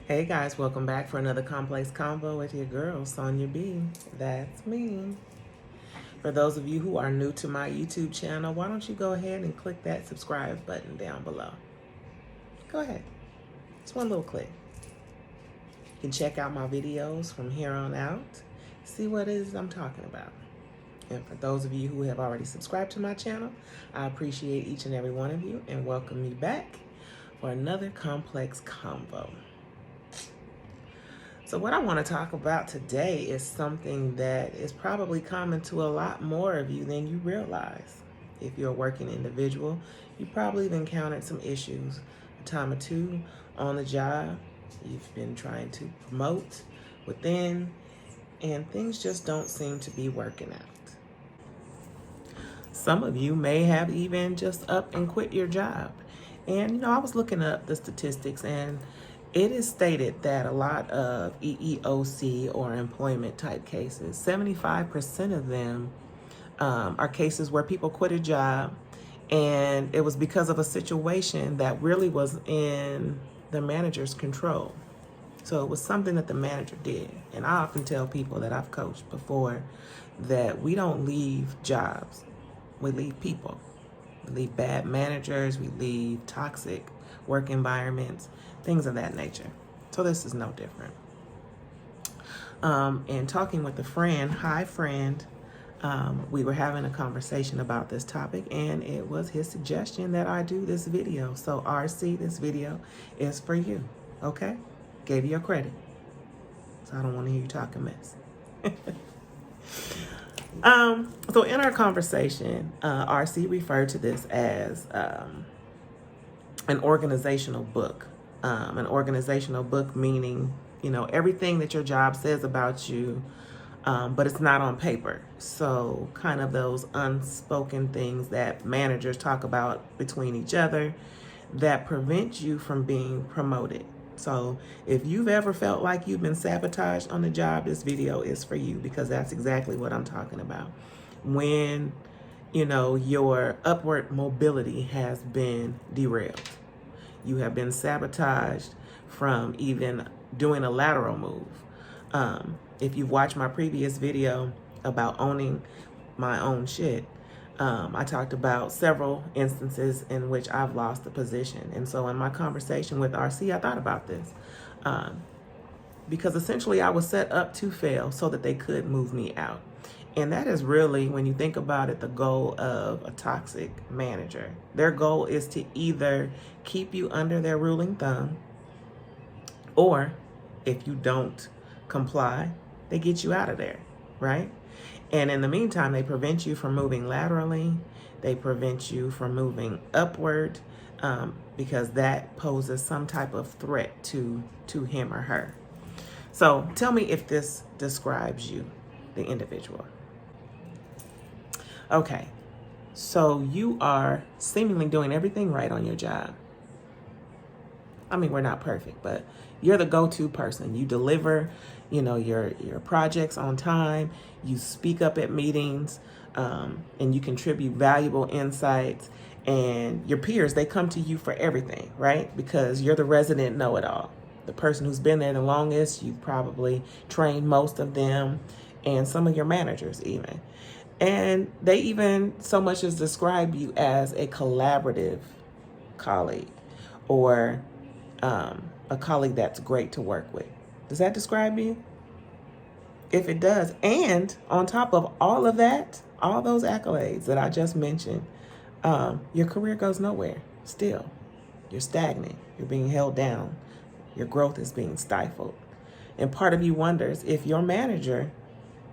Hey guys, welcome back for another complex convo with your girl, Sonia B. That's me. For those of you who are new to my YouTube channel, why don't you go ahead and click that subscribe button down below? Go ahead. It's one little click. You can check out my videos from here on out, see what it is I'm talking about. And for those of you who have already subscribed to my channel, I appreciate each and every one of you and welcome you back for another complex convo. So what I want to talk about today is something that is probably common to a lot more of you than you realize. If you're a working individual, you probably have encountered some issues a time or two on the job. You've been trying to promote within, and things just don't seem to be working out. Some of you may have even just up and quit your job. And I was looking up the statistics, and it is stated that a lot of EEOC or employment type cases, 75% of them are cases where people quit a job and it was because of a situation that really was in the manager's control. So it was something that the manager did. And I often tell people that I've coached before that we don't leave jobs, we leave people. We leave bad managers, we leave toxic work environments, things of that nature. So this is no different. And talking with a friend, hi friend, we were having a conversation about this topic, and it was his suggestion that I do this video. So RC, this video is for you, okay? Gave you your credit. So I don't want to hear you talking mess. So in our conversation, RC referred to this as an organizational book. An organizational book meaning, everything that your job says about you, but it's not on paper. So kind of those unspoken things that managers talk about between each other that prevent you from being promoted. So if you've ever felt like you've been sabotaged on the job, this video is for you, because that's exactly what I'm talking about. When, your upward mobility has been derailed. You have been sabotaged from even doing a lateral move. If you've watched my previous video about owning my own shit, I talked about several instances in which I've lost the position. And so in my conversation with RC, I thought about this. Because essentially I was set up to fail so that they could move me out. And that is really, when you think about it, the goal of a toxic manager. Their goal is to either keep you under their ruling thumb, or if you don't comply, they get you out of there, right? And in the meantime, they prevent you from moving laterally. They prevent you from moving upward, because that poses some type of threat to him or her. So tell me if this describes you, the individual. Okay, so you are seemingly doing everything right on your job. I mean, we're not perfect, but you're the go-to person. You deliver, your projects on time. You speak up at meetings, and you contribute valuable insights. And your peers, they come to you for everything, right? Because you're the resident know-it-all. The person who's been there the longest. You've probably trained most of them, and some of your managers even. And they even so much as describe you as a collaborative colleague, or a colleague that's great to work with. Does that describe you? If it does, and on top of all of that, all those accolades that I just mentioned, your career goes nowhere. Still, you're stagnant. You're being held down. Your growth is being stifled. And part of you wonders if your manager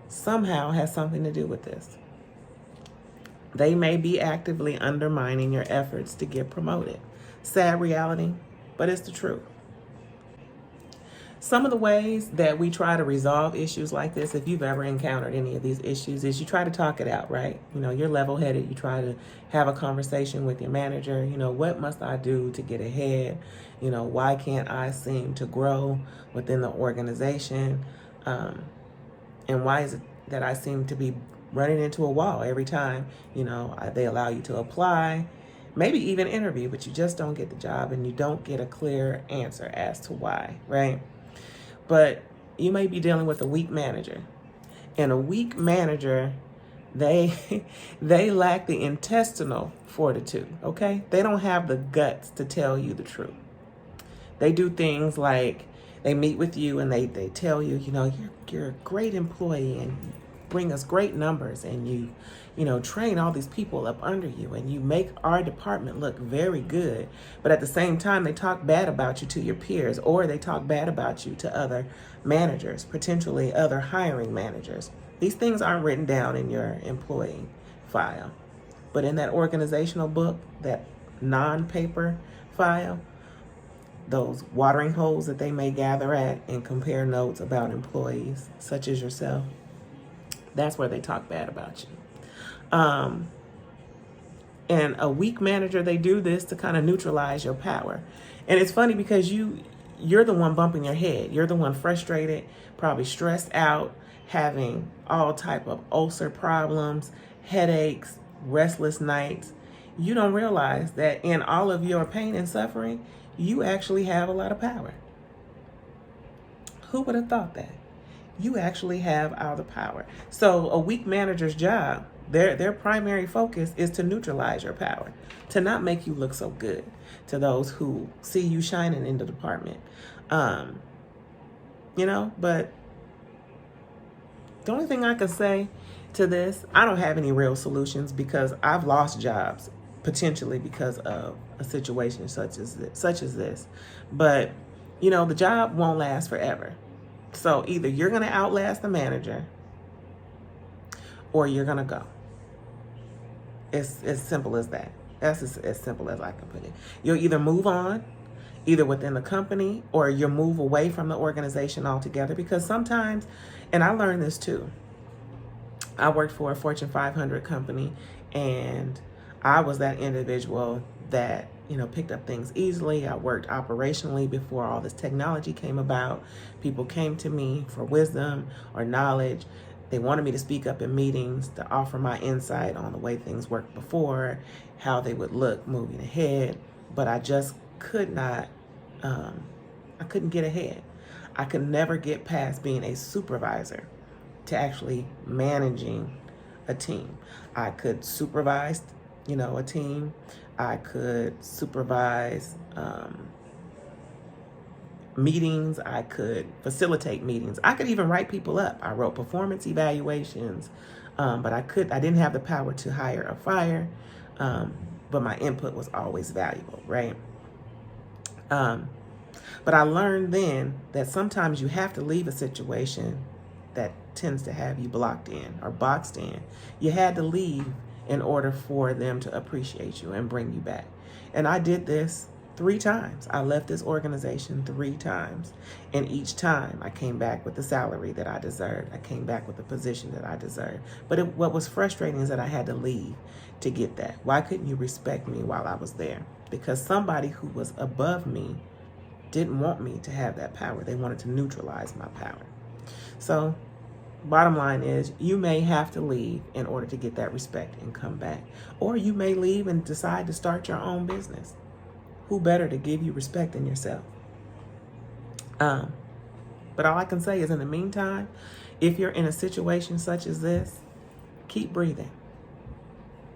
somehow has something to do with this. They may be actively undermining your efforts to get promoted. Sad reality, but it's the truth. Some of the ways that we try to resolve issues like this, if you've ever encountered any of these issues, is you try to talk it out, right? You're level-headed. You try to have a conversation with your manager. What must I do to get ahead? Why can't I seem to grow within the organization? And why is it that I seem to be running into a wall every time, they allow you to apply, maybe even interview, but you just don't get the job and you don't get a clear answer as to why, right? But you may be dealing with a weak manager. And a weak manager, they they lack the intestinal fortitude, okay? They don't have the guts to tell you the truth. They do things like they meet with you and they tell you, you're a great employee and you bring us great numbers and you train all these people up under you and you make our department look very good. But at the same time, they talk bad about you to your peers, or they talk bad about you to other managers, potentially other hiring managers. These things aren't written down in your employee file, but in that organizational book, that non-paper file, those watering holes that they may gather at and compare notes about employees, such as yourself, that's where they talk bad about you. And a weak manager, they do this to kind of neutralize your power. And it's funny because you're the one bumping your head. You're the one frustrated, probably stressed out, having all type of ulcer problems, headaches, restless nights. You don't realize that in all of your pain and suffering, you actually have a lot of power. Who would have thought that? You actually have all the power. So a weak manager's job, their primary focus is to neutralize your power, to not make you look so good to those who see you shining in the department. But the only thing I can say to this, I don't have any real solutions because I've lost jobs potentially because of a situation such as this. But, the job won't last forever. So either you're going to outlast the manager or you're going to go. It's as simple as that. That's as simple as I can put it. You'll either move on, either within the company, or you'll move away from the organization altogether. Because sometimes, and I learned this too, I worked for a Fortune 500 company, and I was that individual that, picked up things easily. I worked operationally before all this technology came about. People came to me for wisdom or knowledge. They wanted me to speak up in meetings, to offer my insight on the way things worked before, how they would look moving ahead. But I just could not, I couldn't get ahead. I could never get past being a supervisor to actually managing a team. I could supervise, a team. I could supervise meetings. I could facilitate meetings. I could even write people up. I wrote performance evaluations, but I didn't have the power to hire or fire, but my input was always valuable, right? But I learned then that sometimes you have to leave a situation that tends to have you blocked in or boxed in. You had to leave in order for them to appreciate you and bring you back. And I did this 3 times. I left this organization 3 times. And each time I came back with the salary that I deserved. I came back with the position that I deserved. But what was frustrating is that I had to leave to get that. Why couldn't you respect me while I was there? Because somebody who was above me didn't want me to have that power. They wanted to neutralize my power. So bottom line is, you may have to leave in order to get that respect and come back. Or you may leave and decide to start your own business. Who better to give you respect than yourself? But all I can say is, in the meantime, if you're in a situation such as this, keep breathing.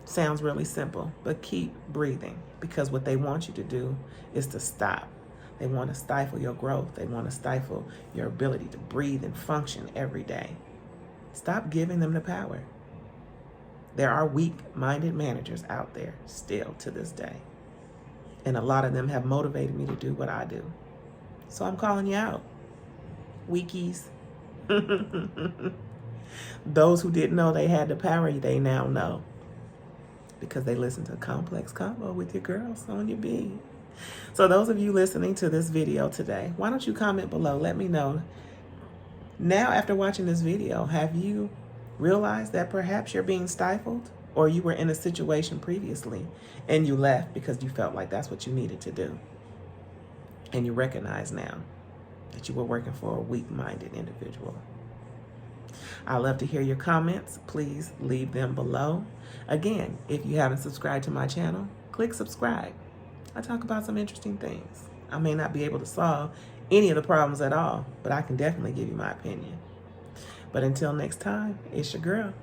Sounds really simple, but keep breathing, because what they want you to do is to stop. They want to stifle your growth. They want to stifle your ability to breathe and function every day. Stop giving them the power. There are weak-minded managers out there still to this day. And a lot of them have motivated me to do what I do. So I'm calling you out. Weakies. Those who didn't know they had the power, they now know. Because they listened to Complex Convo with your girl, Sonia B. So those of you listening to this video today, why don't you comment below? Let me know. Now, after watching this video, have you realized that perhaps you're being stifled? Or you were in a situation previously and you left because you felt like that's what you needed to do. And you recognize now that you were working for a weak-minded individual. I love to hear your comments. Please leave them below. Again, if you haven't subscribed to my channel, click subscribe. I talk about some interesting things. I may not be able to solve any of the problems at all, but I can definitely give you my opinion. But until next time, it's your girl.